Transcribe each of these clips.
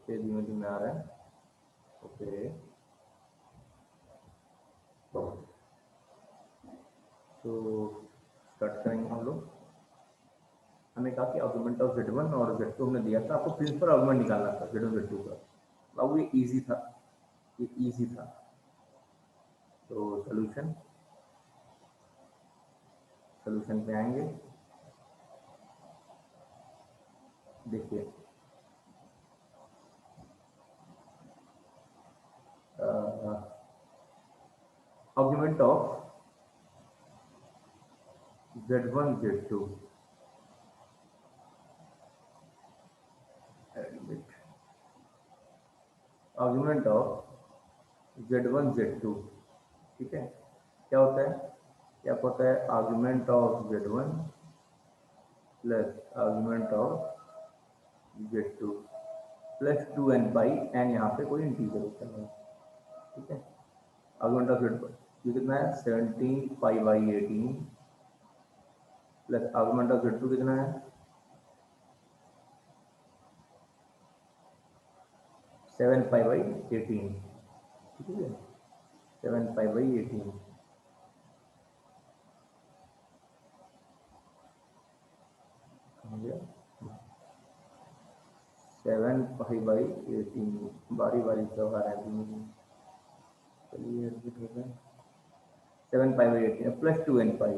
ये धीमे धीमे आ रहा है। ओके, तो स्टार्ट करेंगे हम लोग। हमने कहा कि आर्गुमेंट ऑफ Z1 और Z2 हमने दिया था, आपको प्रिंसिपल आर्गुमेंट निकालना था Z1 Z2 का। अब ये इजी था, ये इजी था। तो सॉल्यूशन पे आएंगे। देखिए, argument of Z1 Z2, argument of Z1 Z2, ठीक है। क्या होता है, क्या होता है, argument of Z1 plus argument of Z2 plus 2n pi, n यहाँ पे कोई इंटीजर होता है, ठीक है। आर्गुमेंट ऑफ Z1 ये कितना है 17 pi by 18 plus argument of Z2 कितना है 7 पाई बाई 18, ठीक है, 7 पाई बाई 18। हो गया 7 पाई बाई 18, बारी बारी से आ रहा है। चलिए 7 पाई बाई 18 प्लस 2n पाई,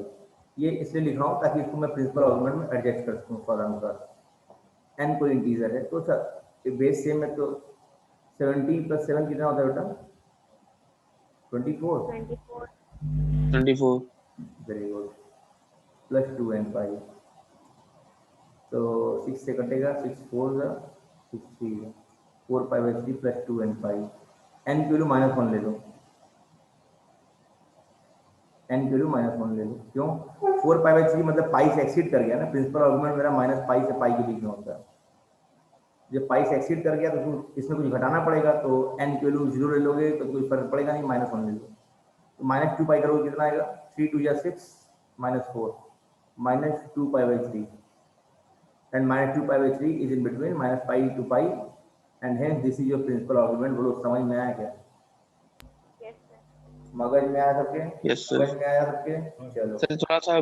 ये इसलिए लिख रहा हूँ ताकि इसको मैं प्रिंसिपल आर्गुमेंट में एडजस्ट कर सकूँ फॉर्मुलानुसार। n कोई इंटीजर है तो सर बेस सेम है, तो 17 प्लस 7 कितना होता है बेटा 24। 24 वेरी गुड, प्लस 2n पाई, तो 6 से कटेगा, 6 4 60, 4 pi by 3 plus 2n pi, n की वैल्यू -1 ले लो, n की वैल्यू -1 ले लो। क्यों 4 पाई बाई 3 मतलब पाई से एक्सीड कर गया ना, प्रिंसिपल आर्गुमेंट मेरा माइनस पाई से पाई के बीच में होता है। जब पाई से एक्सीड कर गया तो इसमें कुछ घटाना पड़ेगा, तो n की वैल्यू 0 ले लोगे तो कोई फर्क पड़ेगा नहीं, -1 ले लो। तो -2 पाई करोगे कितना आएगा, 3 2 या 6 -4 -2 pi by 3 and -2 pi by 3 is in between -pi to pi and hence this is your principal argument। बोलो समझ में आया क्या? मगज में आया सबके? Yes sir. मगज में आया सबके? चलो सर थोड़ा सा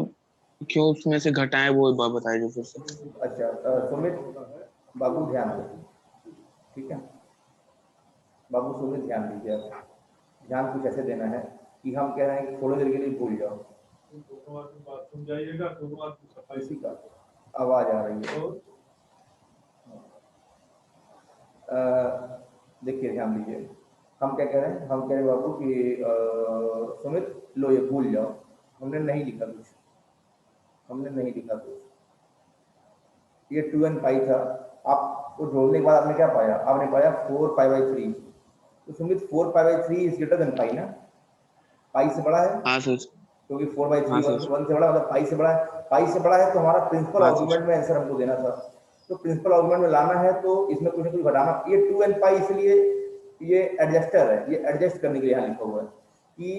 क्यों उसमें से घटाएं वो बात बताइए फिर से। अच्छा, सुमित बाबू ध्यान दो, ठीक है बाबू सुमित ध्यान दीजिए आप। ध्यान कुछ ऐसे देना है कि हम कह रहे हैं कि थोड़ी देर के लिए भूल जाओ, इसी का आवाज आ रही है। देखिए ध्यान दीजिए, हम क्या कह रहे हैं, हम कह रहे हैं बाबू कि सुमित लो ये भूल जाओ, हमने नहीं लिखा कुछ, हमने नहीं लिखा कुछ, ये 2n पाई था। आपको जोड़ने के बाद आपने क्या पाया, आपने पाया 4 पाई बाई 3। तो Sumit 4 pi by 3 is greater than pi ना, पाई से बड़ा है, हाँ सर। क्योंकि 4 बाई 3 हाँ 1 सर। से बड़ा, मतलब पाई से बड़ा है, पाई से बड़ा है, तो हमारा प्रिंसिपल हाँ सर। आर्गुमेंट में आंसर हमको देना था। तो प्रिंसिपल आर्गुमेंट में लाना है तो इसमें कुछ ना कुछ घटाना, ये 2n पाई इसलिए ये एडजस्टर है, ये एडजस्ट करने के लिए यहाँ लिखा हुआ है कि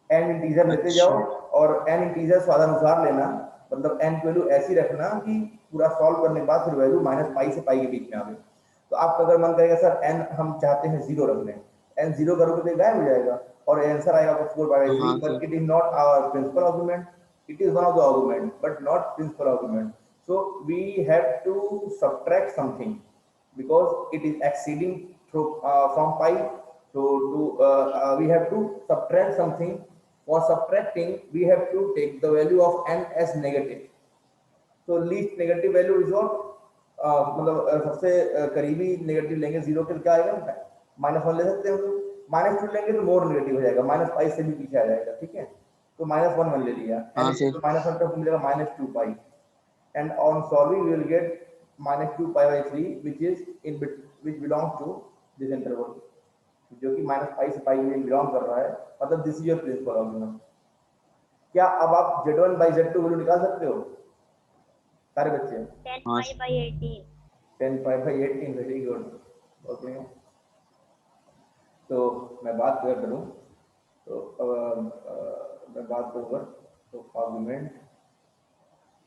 n इंटीजर लेते जाओ अच्छा और n इंटीजर स्वादानुसार लेना, मतलब n की वैल्यू ऐसी रखना कि पूरा सॉल्व करने के बाद फिर वैल्यू -पाई से पाई के बीच में आवे। तो आपका अगर मन करेगा सर n हम चाहते हैं 0 रख लें, n 0 करोगे तो गायब हो जाएगा और आंसर आएगा 4 बाई 3, हाँ but sir. It is not our principal argument, it is one of the argument but not principal argument, so we have to subtract something because it is exceeding through from pi, so we have to subtract something. For subtracting we have to take the value of n as negative, so least negative value is what मतलब सबसे करीबी negative लेंगे zero के, क्या आएगा -1 ले सकते हैं हम लोग, -2 लेंगे तो मोर नेगेटिव हो जाएगा, -पाई से भी पीछे आ जाएगा, ठीक है। तो -1 ले लिया, हाँ एन सर। -1 पे मिलेगा -2 pi, and on solving we will get -2 pi by 3 which is in which belongs to this interval, जो कि -पाई से पाई में बिलोंग कर रहा है, मतलब this is your principal argument. क्या अब आप Z1 बाई Z2 वैल्यू निकाल सकते हो सारे बच्चे? 10 pi by 18। 10 pi by 18, very good, okay. तो मैं बात अगर करूँ तो मैं बात करूँगा तो argument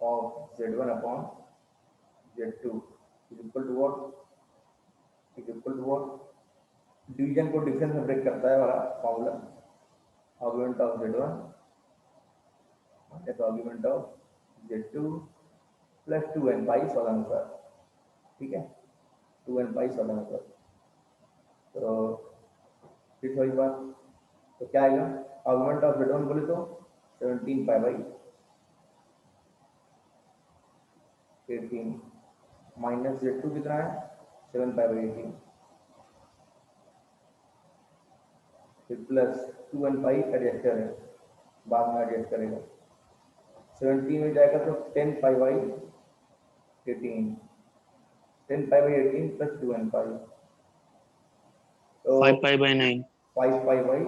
of Z1 upon Z2 is equal to what, is equal to what, division को डिफरेंस में ब्रेक करता है वाला formula, argument of z1 minus argument of z2 plus 2n pi स्वादानुसार, ठीक है, 2n पाई स्वादानुसार। तो फिर वही बात, तो क्या आएगा, आर्गुमेंट ऑफ z1 बोले तो 17 पाई बाई 18 माइनस z2 कितना है 7 पाई बाई 18, फिर प्लस 2n पाई एडजस्टर है, बाद में एडजस्ट करेगा, 17 में जाएगा तो 10 pi by 18, 10 pi by 18 plus 2n पाई, तो 5 पाई बाई 9। 5 pi by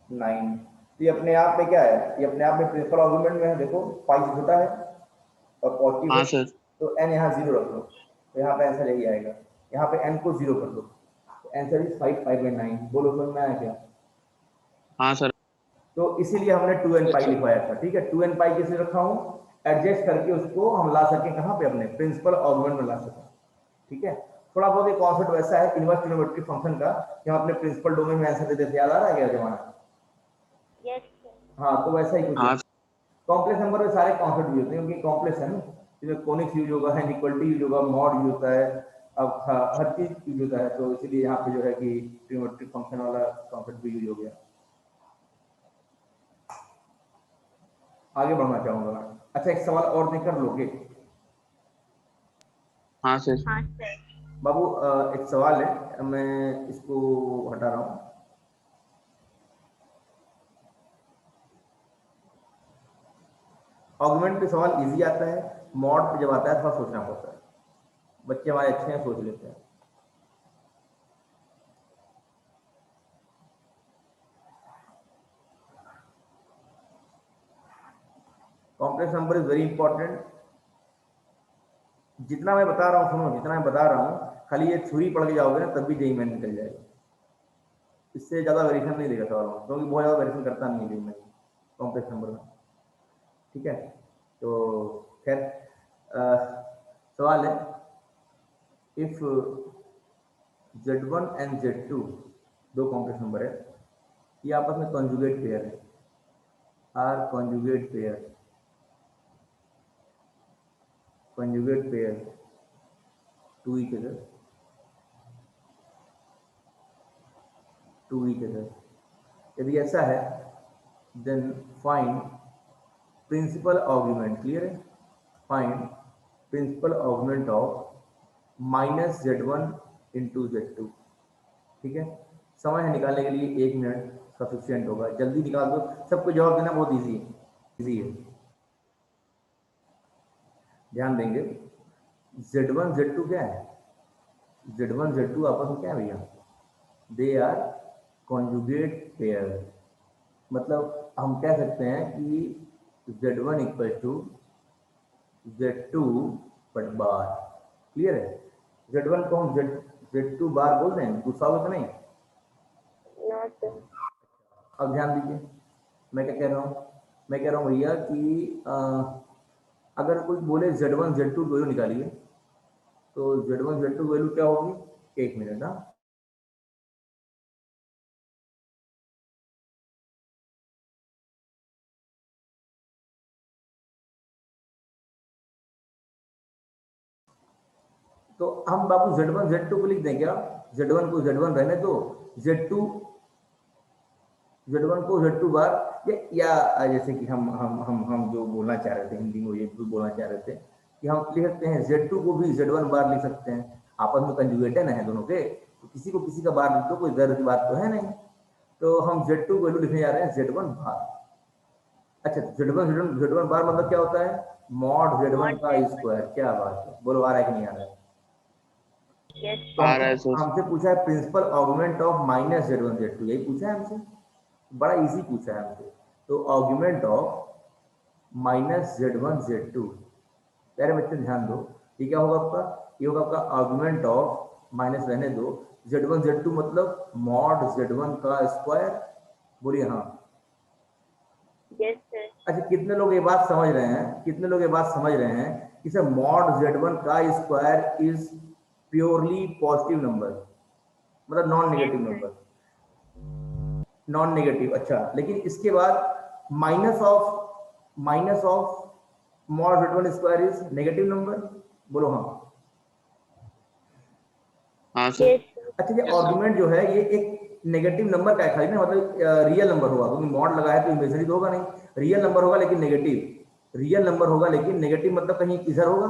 9। ये अपने आप में क्या है, ये अपने आप में प्रिंसिपल आर्गुमेंट में है, देखो पाई से छोटा है और पॉजिटिव हाँ है, सर। तो n यहाँ 0 रख लो, तो यहाँ पे आंसर यही आएगा, यहाँ पे n को 0 कर दो, तो आंसर इज 5 पाई बाई 9। बोलो समझ में आया क्या? हाँ सर। तो इसीलिए हमने 2n पाई लिखवाया था, ठीक है। 2n पाई किसे रखा हूँ, एडजस्ट करके उसको हम ला सके कहाँ पे, अपने प्रिंसिपल आर्गुमेंट में ला सके, ठीक है। थोड़ा बहुत एक कॉन्सेप्ट वैसा है इनवर्स ट्रिग्नोमेट्रिक फंक्शन का कि हम अपने प्रिंसिपल डोमेन में आंसर देते थे, याद आ रहा है क्या जमाना? यस हाँ, तो वैसा ही कुछ है। हाँ कॉम्प्लेक्स नंबर में सारे कॉन्सेप्ट यूज होते हैं क्योंकि कॉम्प्लेक्स है ना, इसमें कोनिक्स यूज होगा, है इक्वलिटी यूज होगा, मॉड यूज होता है, अब हर चीज यूज होता है, तो इसीलिए यहाँ पे जो है कि ट्रिग्नोमेट्रिक फंक्शन वाला कॉन्सेप्ट भी यूज हो गया। आगे बढ़ना चाहूंगा मैं। अच्छा, एक सवाल और देकर लोगे हाँ सर। हाँ सर। बाबू, एक सवाल है, मैं इसको हटा रहा हूँ। ऑगमेंट पे सवाल इजी आता है, मॉड पे जब आता है थोड़ा सोचना पड़ता है। बच्चे हमारे अच्छे हैं, सोच लेते हैं। Complex number is very important. जितना मैं बता रहा हूँ, सुनो, जितना मैं बता रहा हूँ, खाली ये थ्योरी पढ़ के जाओगे ना तब भी जेईई मेन निकल जाएगा। इससे ज्यादा वेरिएशन नहीं देगा सवाल में, क्योंकि बहुत ज्यादा वेरिएशन करता नहीं है जेईई मेन कॉम्प्लेक्स नंबर में, ठीक है। तो खैर सवाल है, इफ z1 एंड z2 दो कॉम्प्लेक्स नंबर है, ये आपस में कॉन्जुगेट पेयर है, are conjugate pair, conjugate pair to each other, यदि ऐसा है then find principal argument, clear है, find principal argument of minus z1 into z2, ठीक है। समय है निकालने के लिए 1 मिनट सफिशियंट होगा, जल्दी निकाल दो, सबको जवाब देना बहुत इजी है। ध्यान देंगे, z1 z2 क्या है, z1 z2 आपस में क्या है भैया, दे आर कॉन्जुगेट पेयर। मतलब हम कह सकते हैं कि z1 equal to z2 but bar, clear है। z1 को हम z2 बार बोल रहे हैं, गुस्सा हो तो नहीं? अब ध्यान दीजिए, मैं क्या कह रहा हूँ, मैं कह रहा हूँ भैया कि अगर कोई बोले z1 z2 वैल्यू निकालिए, तो z1 z2 वैल्यू क्या होगी, 1 मिनट ना, तो हम बाबू z1 z2 को लिख दें क्या, z1 को z1 रहने दो, z2 को z2 बार, या जैसे कि हम जो बोलना चाह रहे थे हिंदी में, ये बोलना चाह रहे थे कि हम लिख सकते हैं z2 को भी z1 बार लिख सकते हैं, आपस में कंजुगेट है ना है दोनों के, तो किसी को किसी का बार लिख दो, कोई दर्द की बात तो है नहीं। तो हम z2 को वैल्यू लिखने जा रहे हैं z1 बार। अच्छा, z1 बार मतलब क्या होता है, मॉड z1 का स्क्वायर। क्या बात है, बोलो आ रहा है कि नहीं आ रहा है? तो आ रहा है सर। हमसे पूछा है principal argument of minus z1 z2, यही पूछा है हमसे, बड़ा इजी पूछा है हमसे। तो argument of minus z1 z2, प्यारे बच्चे ध्यान दो, ये क्या होगा आपका, ये होगा आपका आर्गुमेंट ऑफ, माइनस रहने दो, z1 z2 मतलब मॉड z1 का स्क्वायर। बोलिए हाँ। Yes sir. अच्छा, कितने लोग ये बात समझ रहे हैं, कितने लोग ये बात समझ रहे हैं कि सर मॉड z1 का square is purely positive number, मतलब non negative Yes, sir. Number, non negative. अच्छा, लेकिन इसके बाद minus of mod z1 square is negative number, बोलो हाँ। हाँ सर। Yes, sir. अच्छा, ये यस सर। आर्गुमेंट जो है ये एक नेगेटिव नंबर का है खाली ना, मतलब रियल नंबर होगा, क्योंकि मॉड लगा है तो इमेजिनरी तो होगा नहीं, रियल नंबर होगा लेकिन नेगेटिव, रियल नंबर होगा लेकिन नेगेटिव, मतलब कहीं इधर होगा,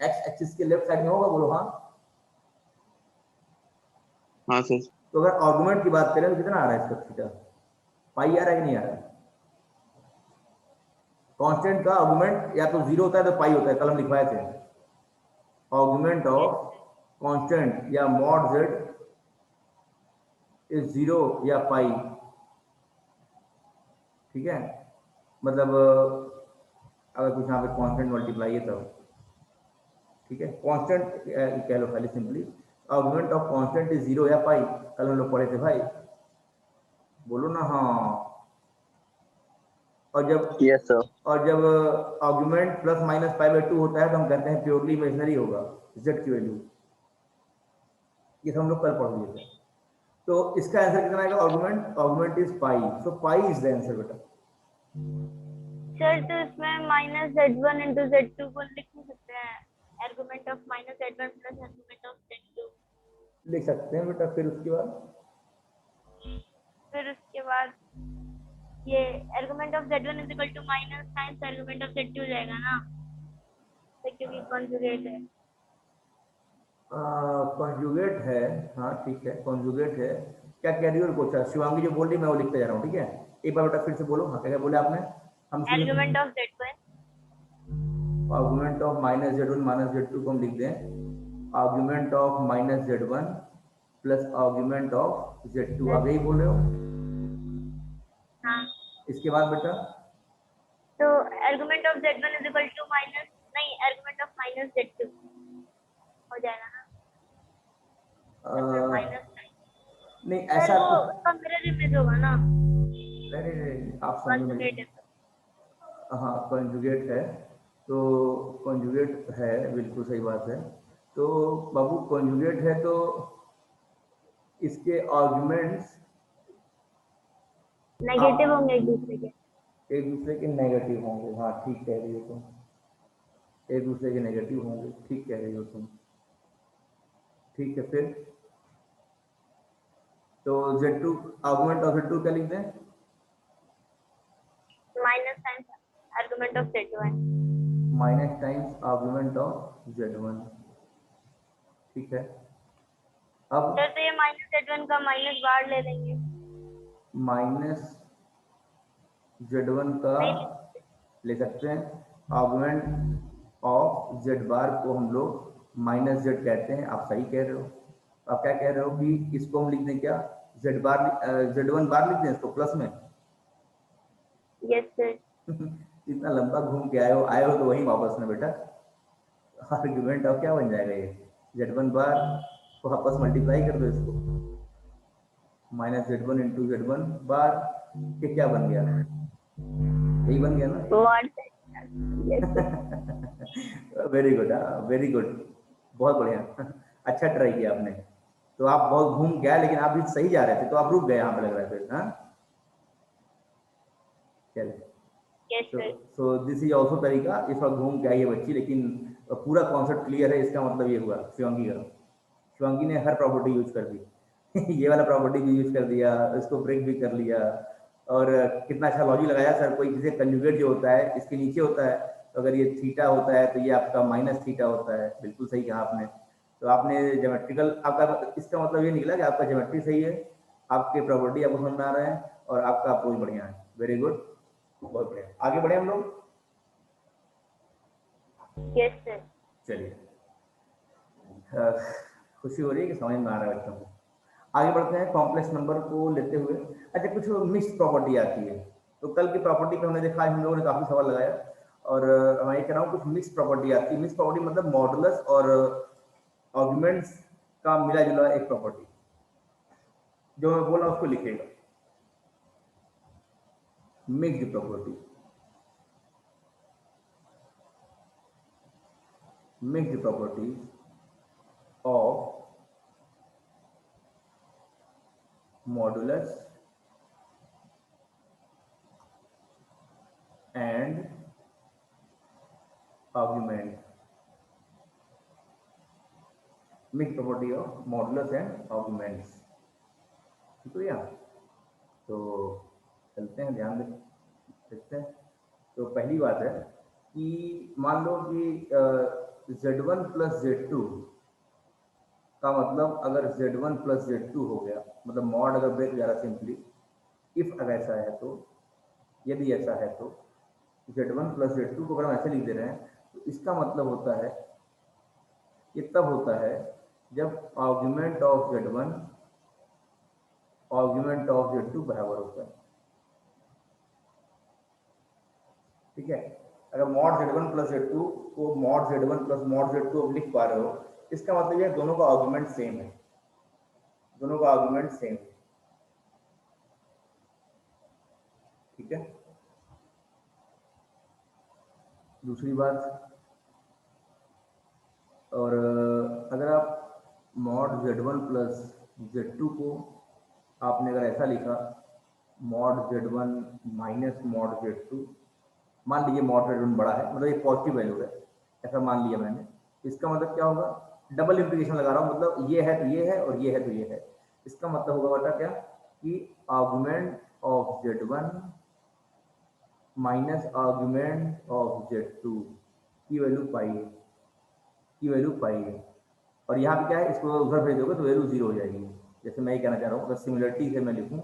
एक्स एक्सिस के लेफ्ट साइड में होगा, बोलो हाँ। हाँ सर। तो अगर आर्गुमेंट की बात करें तो कितना आ रहा है इसका थीटा, पाई आ रहा है कि नहीं आ रहा है? कांस्टेंट का आर्गुमेंट या तो जीरो होता है तो पाई होता है, कल हम लिखवाए थे। आर्गुमेंट Yes, ऑफ कांस्टेंट या मॉड जेड इज जीरो या पाई, ठीक है। मतलब अगर कुछ यहाँ पे कांस्टेंट मल्टीप्लाई है तब, ठीक है, कांस्टेंट कह लो खाली simply, argument of constant is zero या पाई, कल हम लोग पढ़े थे भाई, बोलो ना हाँ। और जब yes sir. Argument plus minus pi by two होता है तो हम कहते हैं प्योरली इमेजिनरी होगा जेड की वैल्यू, ये तो हम लोग कल पढ़ लिए थे। तो इसका आंसर कितना आएगा, argument is pi, so pi is the answer बेटा। sir. तो इसमें माइनस Z1 into Z2 को लिख नहीं सकते हैं? Argument of minus Z1 plus argument of Z2। लिख सकते हैं बेटा, फिर उसके बाद फिर उसके बाद ये argument of Z1 is equal to minus times argument of Z2 हो जाएगा ना, तो क्योंकि कॉन्जुगेट है। कॉन्जुगेट है, हाँ ठीक है कॉन्जुगेट है। क्या कह रही हो पूछा शिवांगी, जो बोल रही मैं वो लिखते जा रहा हूँ, ठीक है। एक बार बेटा फिर से बोलो, हाँ क्या क्या बोले आपने, हम सुने। Argument of Z1 argument of minus Z one minus Z two को हम लिख दें argument of minus Z one plus argument of Z two, आगे ही बोल रहे हो। हाँ, इसके बाद बेटा तो argument of Z1 is equal to minus, नहीं, आर्गुमेंट ऑफ माइनस Z2 हो जाएगा ना, अ, तो फिर माइनस। नहीं सर ऐसा वो कुछ, उसका मिरर इमेज होगा ना, नहीं नहीं नहीं, आप समझो मेरी, कॉन्जुगेट है तो। हाँ कॉन्जुगेट है, तो कॉन्जुगेट है, बिल्कुल सही बात है। तो बाबू कॉन्जुगेट है तो इसके आर्गुमेंट्स नेगेटिव आप होंगे एक दूसरे के। एक दूसरे के नेगेटिव होंगे, हाँ ठीक कह रही हो तुम, एक दूसरे के नेगेटिव होंगे, ठीक कह रही हो तुम, ठीक है। फिर तो Z2 आर्गुमेंट ऑफ Z2 क्या लिखते हैं, minus times argument of Z1। Minus times argument of Z1, ठीक है। सर अब तो ये माइनस Z1 का माइनस बाहर ले लेंगे, माइनस Z1 का नहीं ले सकते? ले सकते हैं, आर्गुमेंट ऑफ Z बार को हम लोग माइनस जेड कहते हैं, आप सही कह रहे हो। आप क्या कह रहे हो कि इसको हम लिख दें क्या, जेड बार, Z1 बार लिख दें इसको प्लस में। Yes sir. इतना लंबा घूम के आए हो तो वहीं वापस में बेटा, आर्ग्यूमेंट अब क्या बन जाएगा ये, Z1 बार को वापस मल्टीप्लाई कर दो इसको, माइनस Z1 इंटू Z1 बार के क्या बन गया, यही बन गया ना। What, yes sir. Very good, very good, बहुत बढ़िया, अच्छा ट्राई किया आपने। तो आप बहुत घूम गया लेकिन आप भी सही जा रहे थे, तो आप रुक गए यहाँ पे लग रहा है फिर, हाँ चलिए। यस तो sir. So this is also तरीका, इस वक्त घूम के आई है बच्ची, लेकिन पूरा कॉन्सेप्ट क्लियर है, इसका मतलब ये हुआ शिवांगी का, शिवांगी ने हर प्रॉपर्टी यूज कर दी। ये वाला प्रॉपर्टी भी यूज कर दिया, इसको ब्रेक भी कर लिया, और कितना अच्छा लॉजिक लगाया सर, कोई जैसे कंजुगेट जो होता है इसके नीचे होता है, तो अगर ये थीटा होता है तो ये आपका माइनस थीटा होता है, बिल्कुल सही कहा आपने। तो आपने ज्योमेट्रिकल, आपका इसका मतलब ये निकला कि आपका ज्योमेट्री सही है, आपके प्रॉपर्टी आपको समझ में आ रहा है, और आपका अप्रोच बढ़िया है, वेरी गुड, बहुत बढ़िया। आगे बढ़े हम लोग, यस सर। चलिए, खुशी हो रही है कि समझ में आ रहा है बच्चों को। आगे बढ़ते हैं कॉम्प्लेक्स नंबर को लेते हुए। अच्छा, कुछ मिक्स प्रॉपर्टी आती है, तो कल की प्रॉपर्टी पे हमने देखा, हम लोगों ने काफी सवाल लगाया, और मैं ये कह रहा हूँ कुछ मिक्स प्रॉपर्टी आती है। मिक्स प्रॉपर्टी मतलब मॉडुलस और आर्गुमेंट्स का मिला जुला एक प्रॉपर्टी, जो मैं बोल रहा हूँ उसको लिखिएगा, mixed property, mixed properties of modulus and argument, mix property of modulus and arguments. ठीक हो गया? तो चलते हैं, ध्यान देखते हैं। तो पहली बात है कि मान लो कि Z1 प्लस Z2 का मतलब, अगर Z1 प्लस Z2 हो गया, मतलब मॉड अगर ब्रेक जा रहा सिंपली, इफ अगर ऐसा है तो, यदि ऐसा है तो Z1 प्लस Z2 को अगर हम ऐसे लिख दे रहे हैं, तो इसका मतलब होता है, ये तब होता है जब argument of Z1 argument of Z2 बराबर होता है। ठीक है? अगर मॉड Z1 प्लस Z2 को mod Z1 plus mod Z2 लिख पा रहे हो, इसका मतलब ये दोनों का आर्गुमेंट सेम है, दोनों का आर्गुमेंट सेम है। ठीक है? दूसरी बात, और अगर आप मॉड Z1 प्लस Z2 को आपने अगर ऐसा लिखा, mod Z1 minus mod Z2, मान लीजिए मॉड Z1 बड़ा है, मतलब ये पॉजिटिव वैल्यू है, ऐसा मान लिया मैंने, इसका मतलब क्या होगा, डबल इंप्लीकेशन लगा रहा हूँ, मतलब ये है तो ये है और ये है तो ये है। इसका मतलब होगा बेटा क्या, कि argument of Z1 minus argument of Z2 की वैल्यू पाई है, की वैल्यू पाई है। और यहाँ पे क्या है, इसको उधर भेज दोगे तो वैल्यू जीरो हो जाएगी। जैसे मैं ये कहना चाह रहा हूँ, अगर सिमिलरिटी से मैं लिखूँ,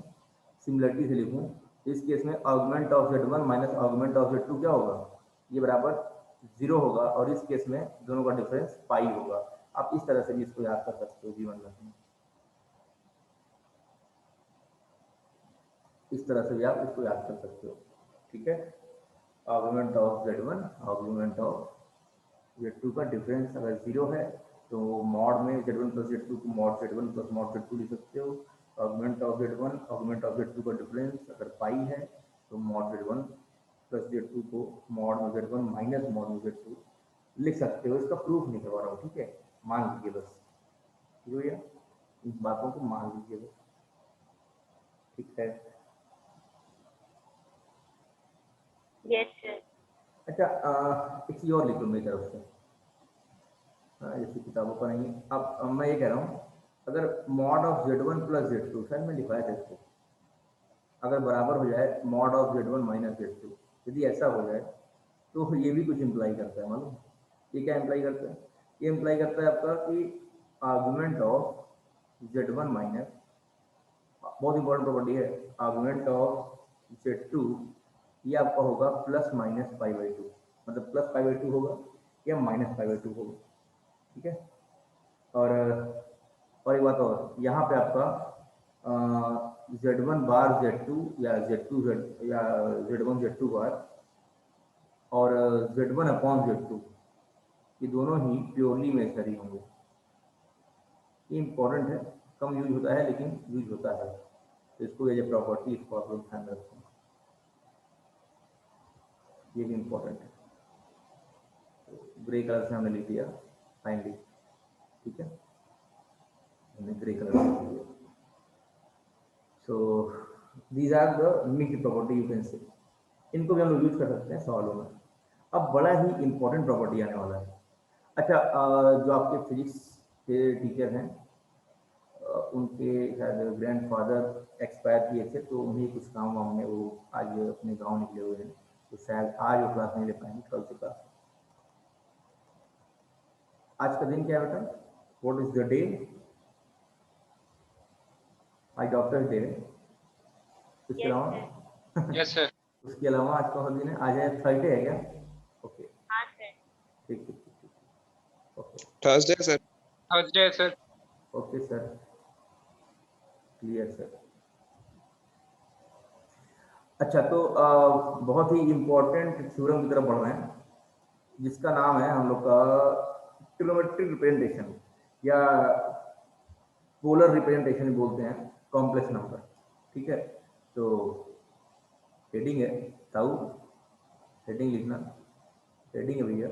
सिमिलरिटी से लिखूँ, इस केस में argument of Z1 minus argument of Z2 क्या होगा, ये बराबर जीरो होगा, और इस केस में दोनों का डिफरेंस पाई होगा। आप इस तरह से भी इसको याद कर सकते हो जीवन में, इस तरह से भी आप इसको याद कर सकते हो। ठीक है? Argument of Z1 argument of Z2 का डिफरेंस अगर जीरो है तो मॉड में Z1 प्लस Z2 को mod Z1 plus mod Z2 लिख सकते हो। Argument of Z1 argument of Z2 का डिफरेंस अगर पाई है तो मॉड Z1 प्लस Z2 को मॉड में Z1 माइनस मॉड में Z2 लिख सकते हो। इसका प्रूफ नहीं करवा रहा हूँ, ठीक है, मान लीजिए बस, ठीक है भैया, इन बातों को मान लीजिए बस। ठीक है? Yes sir. अच्छा, एक चीज़ और लिख लो मेरी तरफ से, जैसे किताबों पर नहीं। अब मैं ये कह रहा हूँ, अगर mod of Z1 plus Z2, शायद मैं लिखवाया था इसको, अगर बराबर हो जाए mod of Z1 minus Z2, यदि ऐसा हो जाए तो ये भी कुछ इम्प्लाई करता है, मालूम? ये क्या इम्प्लाई करता है? ये इम्प्लाई करता है आपका कि आर्गुमेंट ऑफ Z1 माइनस, बहुत इंपॉर्टेंट प्रॉपर्टी है, आर्गुमेंट ऑफ Z2 ये आपका होगा plus minus pi by two, मतलब प्लस पाई बाई टू होगा या माइनस पाई बाई टू होगा। ठीक है? और एक बात और, यहाँ पे आपका Z1 बार Z2 या Z2 Z या Z1 Z2 बार और Z1 अपॉन Z2, ये दोनों ही प्योरली इमेजिनरी होंगे। ये इंपॉर्टेंट है, कम यूज होता है लेकिन यूज होता है, तो इसको एज ए प्रॉपर्टी इसको आप लोग ध्यान रखें, ये भी इम्पोर्टेंट है। ग्रे कलर से हमने लिख दिया फाइनली, ठीक है, हमने ग्रे कलर से लिख दिया। So these are the mixed property you can say, इनको भी हम लोग यूज कर सकते हैं सवालों में। अब बड़ा ही इंपॉर्टेंट प्रॉपर्टी आने वाला है। अच्छा, जो आपके फिजिक्स के टीचर हैं, उनके शायद ग्रैंडफादर एक्सपायर किए थे, तो उन्हीं कुछ काम वाम में वो आज अपने गांव निकले हुए हैं, तो शायद आज वो क्लास नहीं ले पाएंगे, कल से क्लास। आज का दिन क्या है बेटा? What is the day? आज डॉक्टर डे है। उसके यस अलावा सर। Yes sir. उसके अलावा आज कौन सा दिन है? आज है थर्सडे है क्या? ओके, हाँ सर। ठीक ठीक ठीक ठीक, okay Thursday sir. Thursday sir. Okay sir, clear sir. अच्छा, तो बहुत ही इम्पोर्टेंट थ्योरम की तरफ बढ़ रहे हैं, जिसका नाम है हम लोग का ट्रिग्नोमेट्रिक रिप्रेजेंटेशन, या पोलर रिप्रेजेंटेशन बोलते हैं, कॉम्प्लेक्स नंबर। ठीक है? तो हेडिंग है ताऊ, हेडिंग लिखना, हेडिंग है भैया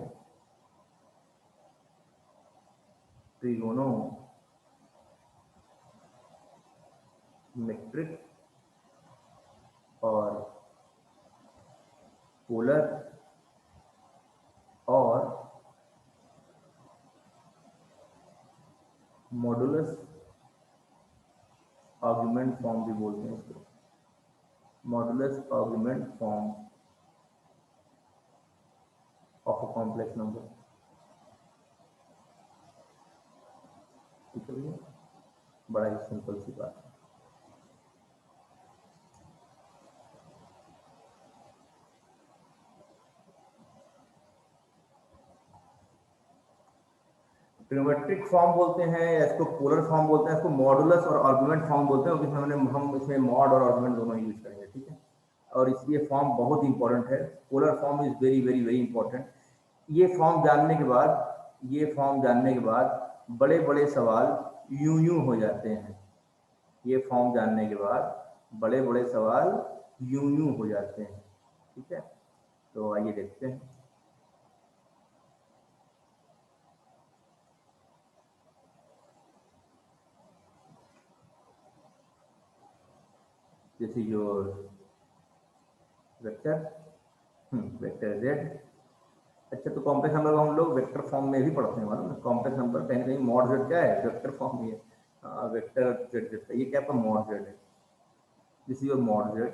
ट्रिगोनो मेट्रिक और पोलर और मॉडुलस आर्गुमेंट फॉर्म भी बोलते हैं इसको, modulus argument form of a complex number. ठीक है भैया, बड़ा ही सिंपल सी बात है। ट्रिग्नोमेट्रिक फॉर्म बोलते हैं या इसको पोलर फॉर्म बोलते हैं, इसको मॉडुलस और आर्गुमेंट फॉर्म बोलते हैं, क्योंकि हम इसमें मॉड और आर्गुमेंट दोनों यूज करेंगे। ठीक है, और ये फॉर्म बहुत इंपॉर्टेंट है। Polar form is very very very important. ये फॉर्म जानने के बाद बड़े बड़े सवाल यूं हो जाते हैं। ये फॉर्म जानने के बाद बड़े बड़े सवाल यूं हो जाते हैं। ठीक है, तो आइए देखते हैं। This is your vector vector z। अच्छा, तो कॉम्प्लेक्स नंबर को हम लोग वेक्टर फॉर्म में भी पढ़ते हैं, मालूम है। कॉम्प्लेक्स नंबर कहीं कहीं मॉड z क्या है, वेक्टर फॉर्म में है। वेक्टर z, ये क्या आपका मॉड z है। This is your mod z।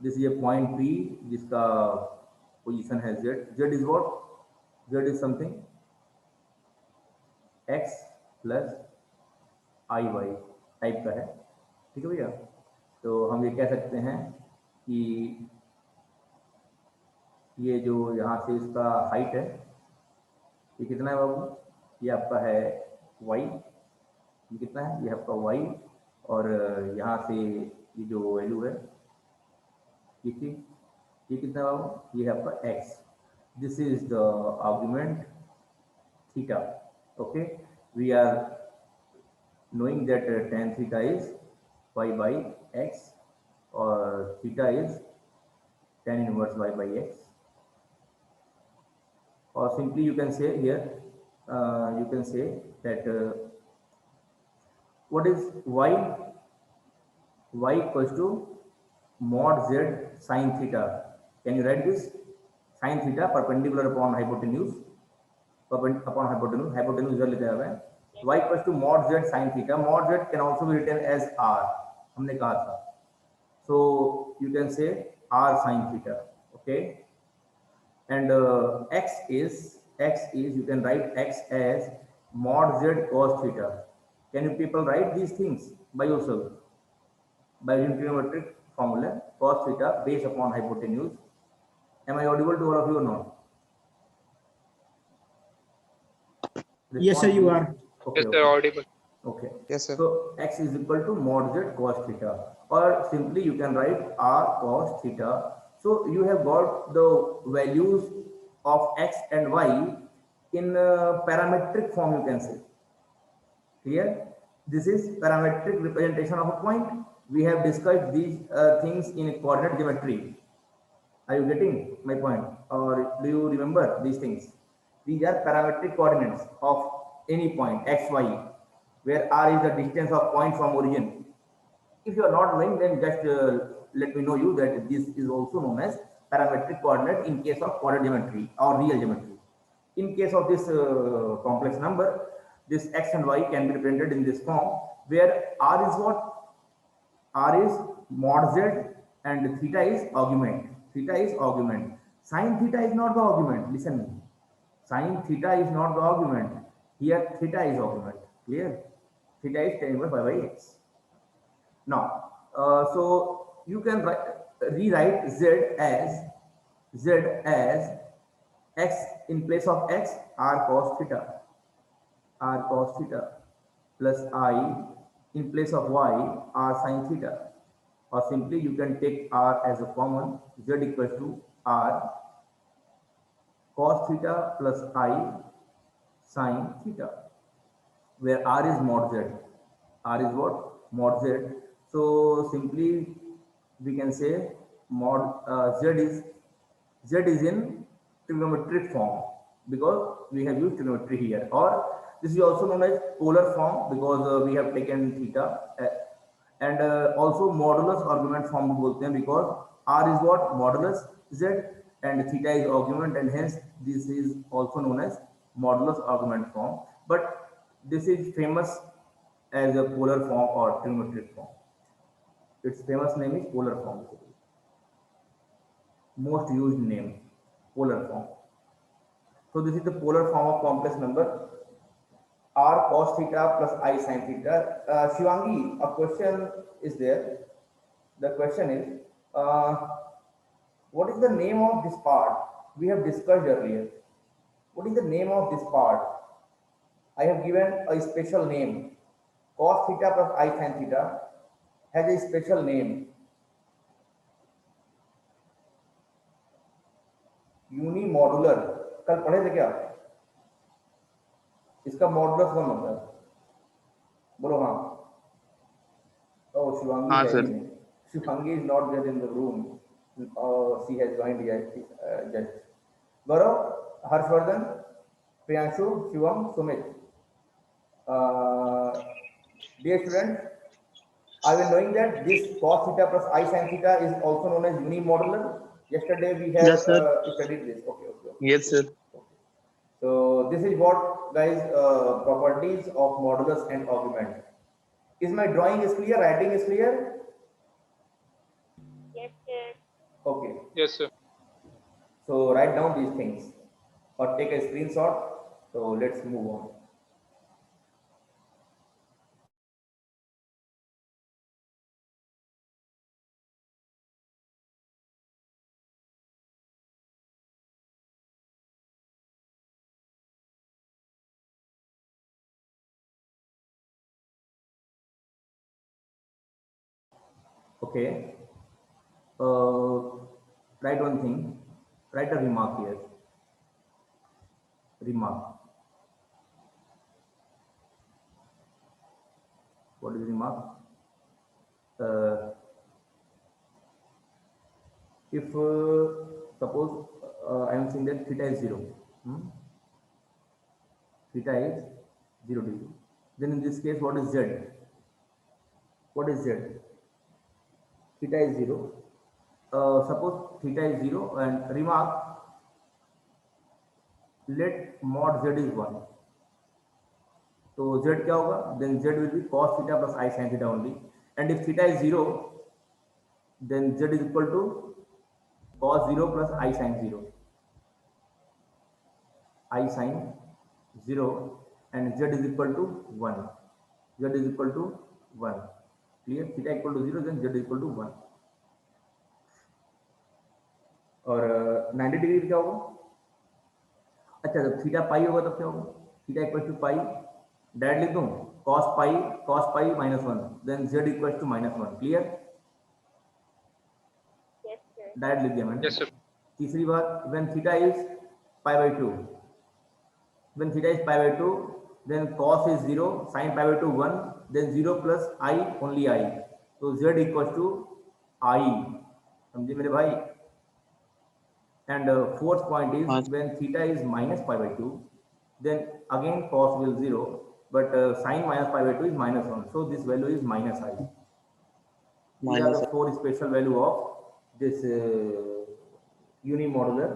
This is a point p जिसका पोजीशन है z। z is what, z is something x plus i y type का है। ठीक है भैया, तो हम ये कह सकते हैं कि ये जो यहाँ से इसका हाइट है, ये कितना है बाबू, ये आपका है y। ये कितना है, ये आपका y, और यहाँ से ये जो वैल्यू है ये कितना है बाबू, ये है आपका x। This is the argument theta. Okay, we are knowing that tan theta is y by x और theta is tan inverse y by x, or simply you can say here, you can say that what is y equals to mod z sin theta. Can you write this? Sin theta perpendicular upon hypotenuse, hypotenuse लेते हैं y equals to mod z sin theta. Mod z can also be written as r, हमने कहा था, so you can say r sin theta. Okay, and x is you can write x as mod z cos theta. Can you people write these things by yourself by using trigonometric formula cos theta based upon hypotenuse? Am I audible to all of you or not? Yes sir, you are. Okay, Yes, sir, audible. Okay. Yes, sir. So x is equal to mod z cos theta, or simply you can write r cos theta. So you have got the values of x and y in parametric form, you can say. Here, this is parametric representation of a point. We have discussed these things in coordinate geometry. Are you getting my point, or do you remember these things? These are parametric coordinates of any point x, y, where r is the distance of point from origin. If you are not knowing, then just let me know you that this is also known as parametric coordinate in case of coordinate geometry or real geometry. In case of this complex number, this x and y can be represented in this form, where r is what? R is mod z and theta is augment. Theta is augment. Sin theta is not the augment. Listen me. Sin theta is not the augment. Here theta is augment. Clear? Theta is tan inverse y by x. Now, so you can rewrite z as x in place of x, r cos theta plus I in place of y, r sin theta, or simply you can take r as a common, z equals to r cos theta plus I sin theta, where r is mod z. R is what? Mod z. So simply we can say mod z is in trigonometric form because we have used trigonometry here, or this is also known as polar form because we have taken theta and also modulus argument form भी बोलते हैं, because r is what modulus z and theta is argument, and hence this is also known as modulus argument form, but this is famous as a polar form or trigonometric form. Its famous name is polar form, most used name, polar form. So this is the polar form of complex number r cos theta plus I sin theta. Shivangi, a question is there. The question is, what is the name of this part? We have discussed earlier. What is the name of this part? I have given a special name. Cos theta plus I sin theta has a special name. Unimodular. कल पढ़े थे क्या? इसका modulus कौन होता है? बोलो हाँ. Oh, Shivangi हाँ है सर. ही नहीं. Shivangi is not there in the room. She has joined just. Gaurav, Harshvardhan, Priyanshu, Shivam, Sumit. Dear students, are we knowing that this cos theta plus I sin theta is also known as unimodular? Yesterday we have Yes, sir. studied this. Okay. Yes, sir. So this is what, guys, properties of modulus and augment. Is my drawing is clear? Writing is clear? Yes, sir. Okay. Yes, sir. So write down these things or take a screenshot. So let's move on. Okay. Write one thing. Write a remark here. Remark. What is remark? If suppose I am saying that theta is 0. Theta is 0 degree. Then in this case, what is z? What is z? Theta is 0. Suppose theta is 0 and remark, let mod z is 1. So z क्या होगा? Then z will be cos theta plus I sin theta only. And if theta is 0, then z is equal to cos 0 plus I sin 0. I sin 0 and z is equal to 1. Z is equal to 1. Clear? Theta equal to 0, then z is equal to 1. और 90 degree क्या होगा? अच्छा, जब theta pi होगा तब क्या होगा? Theta equal to pi, direct लिख दूं, cos पाई minus 1, then z equal to -1. Clear? Yes, sir. Direct लिख दिया मैंने. Yes, sir. तीसरी बात, when theta is pi by 2, when theta is pi by 2, then cos is 0, sin pi by 2 1, then 0 plus I, only I. तो z equal to I. समझे मेरे भाई? And fourth point is, when theta is minus pi by 2, then again cos will 0, but sin minus pi by 2 is -1. So this value is minus I. These are the four special value of this unimodular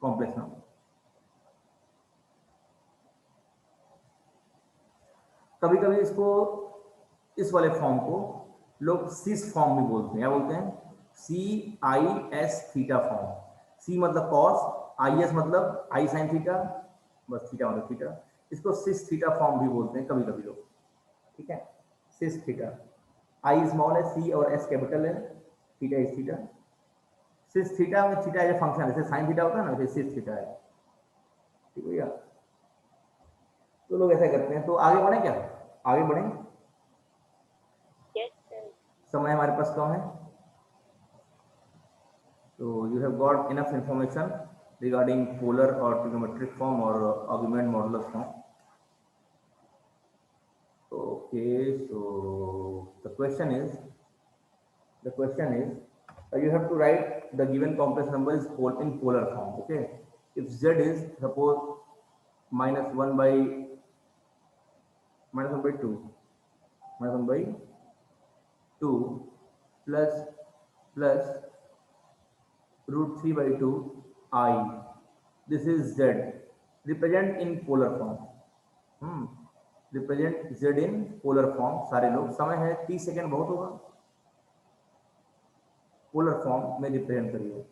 complex number. कभी कभी इसको, इस वाले form को लोग cis form भी बोलते हैं. क्या बोलते हैं? CIS theta form. C मतलब cos, IS मतलब I sin थीटा, बस थीटा मतलब थीटा. इसको सिस थीटा फॉर्म भी बोलते हैं कभी कभी लोग. ठीक है? Cis theta. I स्मॉल है, C और S कैपिटल है, theta is theta. Cis theta में थीटा एज ए फंक्शन, जैसे साइन थीटा होता है ना, वैसे सिस थीटा है. ठीक है भैया? तो लोग ऐसा करते हैं. तो आगे बढ़े क्या? आगे बढ़े. Yes, sir. समय हमारे पास कम है. So you have got enough information regarding polar or trigonometric form or augment modulus form. Okay, so the question is, you have to write the given complex number is in polar form. Okay, if z is suppose -1 by 2, -1/2 plus √3/2 I. This is Z. Represent in polar form. Represent Z in polar form. सारे लोग, समय है 30 second बहुत होगा. Polar form में represent करिए.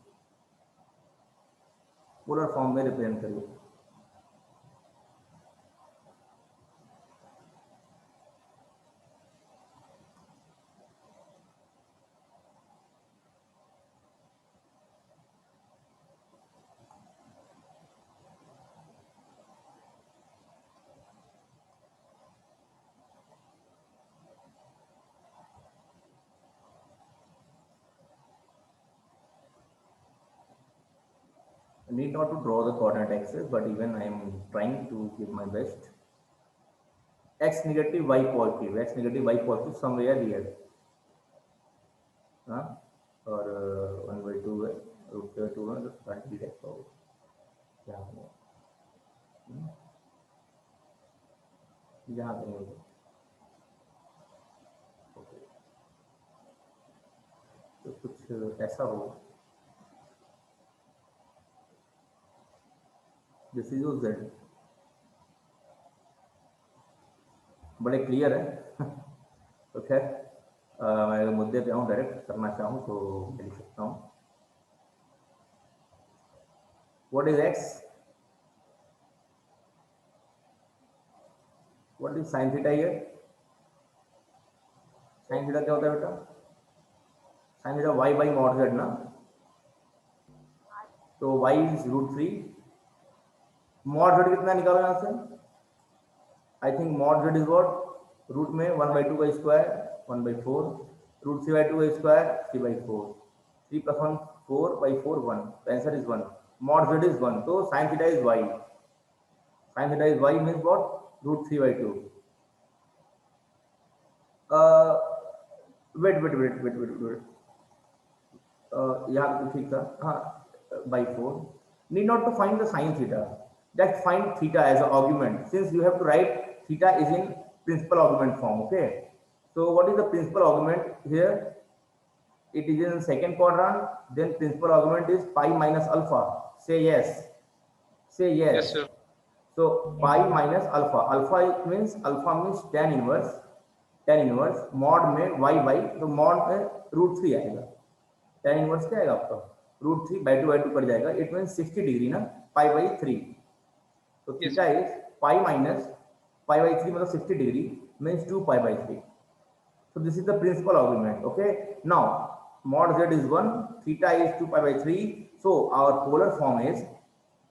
Polar form में represent करिए. I need not to draw the coordinate axis, but even I am trying to give my best. X negative, Y positive. X negative, Y positive somewhere here. और 1/2 है, √2 है, तो front भी देखा होगा क्या होगा. यहाँ कहीं होगा. तो कुछ ऐसा होगा. This is Z. बड़े क्लियर है. तो खैर मैं अगर मुद्दे पे आऊँ, डायरेक्ट करना चाहूँ तो मैं लिख सकता हूँ. What is X? What is sine theta here? Sine theta क्या होता है बेटा? Sine theta Y by mod Z ना. तो Y इज √3. मॉड Z कितना निकालो यहाँ से? I think mod Z is what? Root में 1/2 का स्क्वायर 1/4, √3/2 का square 3/4, 3 + 1 4/4 1. The answer is 1. Mod Z is 1. So sin theta is Y. Sin theta is Y means what? √3/2. Wait. यहाँ तो ठीक था. हाँ, by 4. Need not to find the sin theta. Just find theta as an argument. Since you have to write theta is in principal argument form. Okay. So what is the principal argument here? It is in second quadrant. Then principal argument is pi minus alpha. Say yes. Say yes. Yes, sir. So pi minus alpha. Alpha means tan inverse. Tan inverse mod में y by, तो mod में √3 आएगा. tan inverse क्या आएगा आपका? √3/2 cut जाएगा. It means 60 degree ना. pi/3. तो theta is pi minus pi/3 मतलब 60 degree means 2 pi/3. So this is the principal argument. Okay. Now mod Z is 1, theta is 2 pi/3. So our polar form is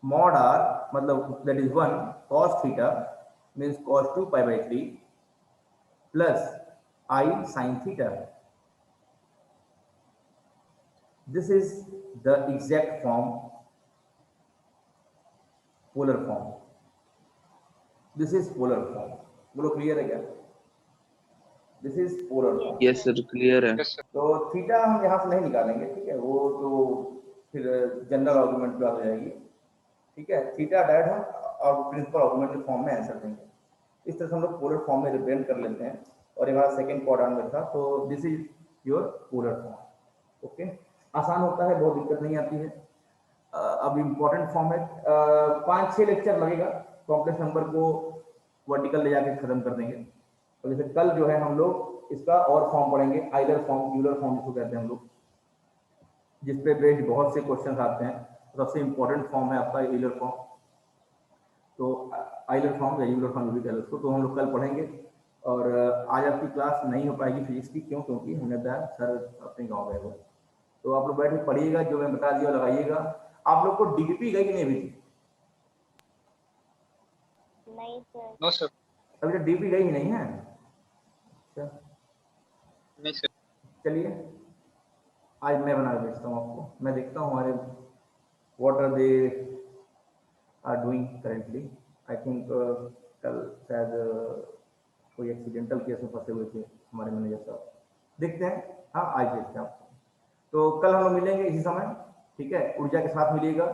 mod R मतलब that is 1 cos theta means cos 2 pi/3 plus I sin theta. This is the exact form, polar form. This is polar form. बोलो clear है क्या? This is polar form. Yes, sir. Clear है. तो theta हम यहाँ से नहीं निकालेंगे, ठीक है. वो तो फिर जनरल आर्गुमेंट पे आ जाएगी, ठीक है. थीटा डायरेक्ट हम और प्रिंसिपल आर्गुमेंट के फॉर्म में आंसर देंगे. इस तरह से हम लोग पोलर फॉर्म में रिप्रेजेंट कर लेते हैं. और हमारा सेकंड क्वाड्रेंट में था, तो this is your polar form. Okay. आसान होता है, बहुत दिक्कत नहीं आती है. अब इम्पोर्टेंट फॉर्म है. 5-6 लेक्चर लगेगा. कॉम्प्लेक्स नंबर को वर्टिकल ले जाके खत्म कर देंगे. तो जैसे कल जो है हम लोग इसका और फॉर्म पढ़ेंगे, आइलर फॉर्म, यूलर फॉर्म जिसको कहते हैं हम लोग, जिसपे बेस्ड बहुत से क्वेश्चंस आते हैं. सबसे इंपॉर्टेंट फॉर्म है आपका यूलर फॉर्म. तो आइलर फॉर्म या यूलर फॉर्म भी कहते हैं उसको. तो हम लोग कल पढ़ेंगे. और आज आपकी क्लास नहीं हो पाएगी फिजिक्स की. क्यों? क्योंकि हमने बताया सर अपने गाँव गए हुए. तो आप लोग बैठ के पढ़िएगा, जो मैं बता दिया लगाइएगा. आप लोग को डीपी गई कि नहीं अभी? नहीं सर. No, sir. अभी तो डीपी गई ही नहीं है. अच्छा, नहीं सर. चलिए आज मैं बना के भेजता हूँ आपको. मैं देखता हूँ हमारे what are they are doing currently. I think कल शायद कोई एक्सीडेंटल केस में फंसे हुए थे हमारे मैनेजर साहब. देखते हैं. हाँ, आज देखते हैं आपको. तो कल हम लोग मिलेंगे इसी समय, ठीक है. ऊर्जा के साथ मिलिएगा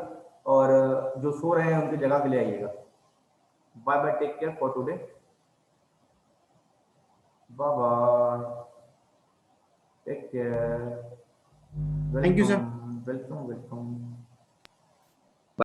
और जो सो रहे हैं उनकी जगह पे ले आइएगा. Bye bye, take care for today. Bye bye. Take care. Thank you, sir. Welcome.